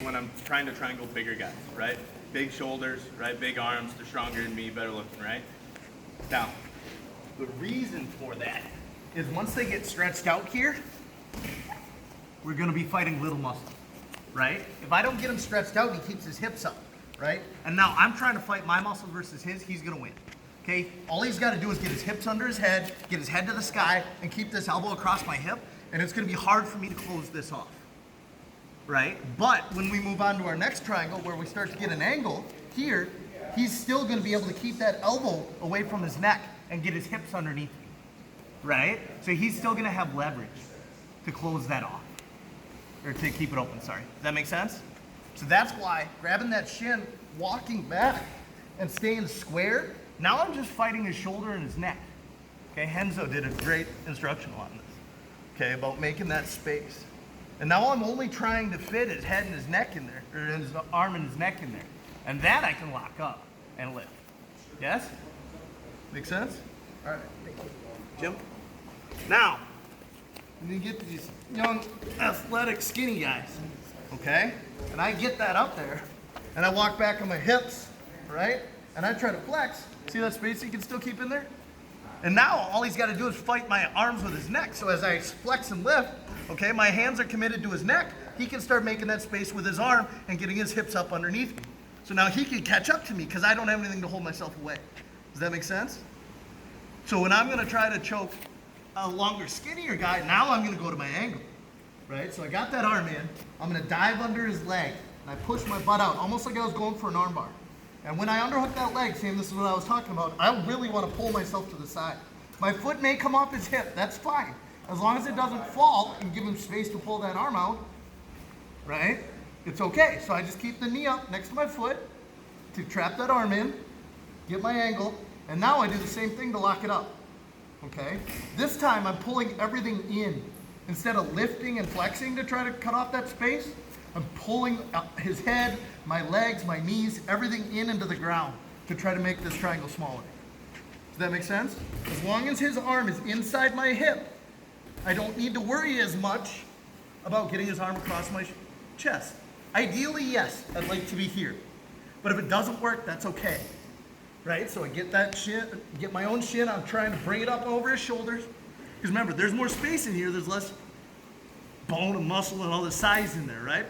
when I'm trying to triangle bigger guys, right? Big shoulders, right? Big arms, they're stronger than me, better looking, right? Now, the reason for that is once they get stretched out here, we're gonna be fighting little muscles, right? If I don't get him stretched out, he keeps his hips up, right? And now I'm trying to fight my muscles versus his, he's gonna win. Okay, all he's got to do is get his hips under his head, get his head to the sky, and keep this elbow across my hip, and it's going to be hard for me to close this off, right? But when we move on to our next triangle, where we start to get an angle here, he's still going to be able to keep that elbow away from his neck and get his hips underneath me, right? So he's still going to have leverage to close that off, or to keep it open, sorry. Does that make sense? So that's why grabbing that shin, walking back, and staying square. Now I'm just fighting his shoulder and his neck. Okay, Henzo did a great instructional on this. Okay, about making that space. And now I'm only trying to fit his head and his neck in there, or his arm and his neck in there. And that I can lock up and lift. Yes? Make sense? All right, thank you. Jim? Now, you get these young, athletic, skinny guys. Okay? And I get that up there, and I walk back on my hips, right? And I try to flex. See that space he can still keep in there? And now all he's got to do is fight my arms with his neck. So as I flex and lift, okay, my hands are committed to his neck. He can start making that space with his arm and getting his hips up underneath me. So now he can catch up to me because I don't have anything to hold myself away. Does that make sense? So when I'm going to try to choke a longer, skinnier guy, now I'm going to go to my angle, right? So I got that arm in. I'm going to dive under his leg, and I push my butt out, almost like I was going for an arm bar. And when I underhook that leg, Sam, this is what I was talking about, I really want to pull myself to the side. My foot may come off his hip, that's fine. As long as it doesn't fall and give him space to pull that arm out, right? It's okay. So I just keep the knee up next to my foot to trap that arm in, get my angle, and now I do the same thing to lock it up, okay? This time I'm pulling everything in. Instead of lifting and flexing to try to cut off that space, I'm pulling his head, my legs, my knees, everything into the ground to try to make this triangle smaller. Does that make sense? As long as his arm is inside my hip, I don't need to worry as much about getting his arm across my chest. Ideally, yes, I'd like to be here. But if it doesn't work, that's okay. Right? So I get that shin, get my own shin, I'm trying to bring it up over his shoulders. Because remember, there's more space in here, there's less bone and muscle and all the size in there, right?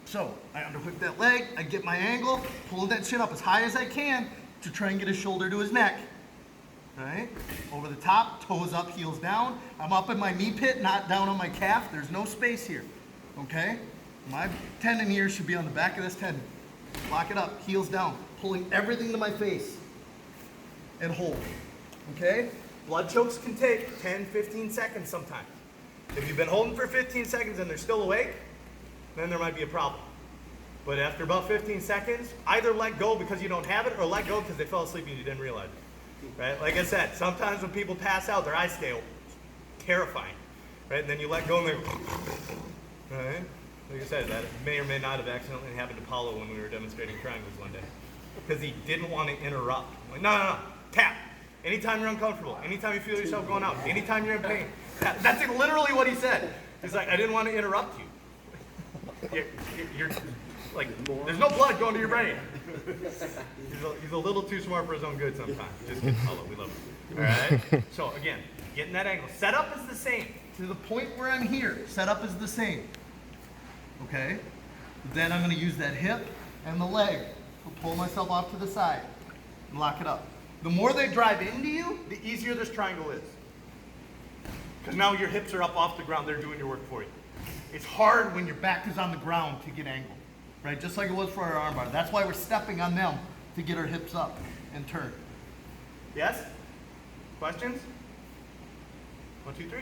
So I underhook that leg, I get my angle, pull that chin up as high as I can to try and get his shoulder to his neck. Right? Over the top, toes up, heels down. I'm up in my knee pit, not down on my calf. There's no space here. Okay? My tendon here should be on the back of this tendon. Lock it up, heels down, pulling everything to my face and hold. Okay? Blood chokes can take 10, 15 seconds sometimes. If you've been holding for 15 seconds and they're still awake, then there might be a problem. But after about 15 seconds, either let go because you don't have it or let go because they fell asleep and you didn't realize it. Right? Like I said, sometimes when people pass out, their eyes stay open. Terrifying. Right? And then you let go and they right? Like I said, that may or may not have accidentally happened to Paulo when we were demonstrating triangles one day. Because he didn't want to interrupt. I'm like, no, tap. Anytime you're uncomfortable, anytime you feel yourself going out, anytime you're in pain. That's literally what he said. He's like, I didn't want to interrupt you. You're like, there's no blood going to your brain. He's a little too smart for his own good sometimes. Just kidding, Paulo, we love him. All right? So again, getting that angle. Setup is the same. To the point where I'm here, setup is the same. Okay? Then I'm going to use that hip and the leg to pull myself off to the side and lock it up. The more they drive into you, the easier this triangle is. Because now your hips are up off the ground, they're doing your work for you. It's hard when your back is on the ground to get angled, right? Just like it was for our arm bar. That's why we're stepping on them to get our hips up and turn. Yes? Questions? 1, 2, 3.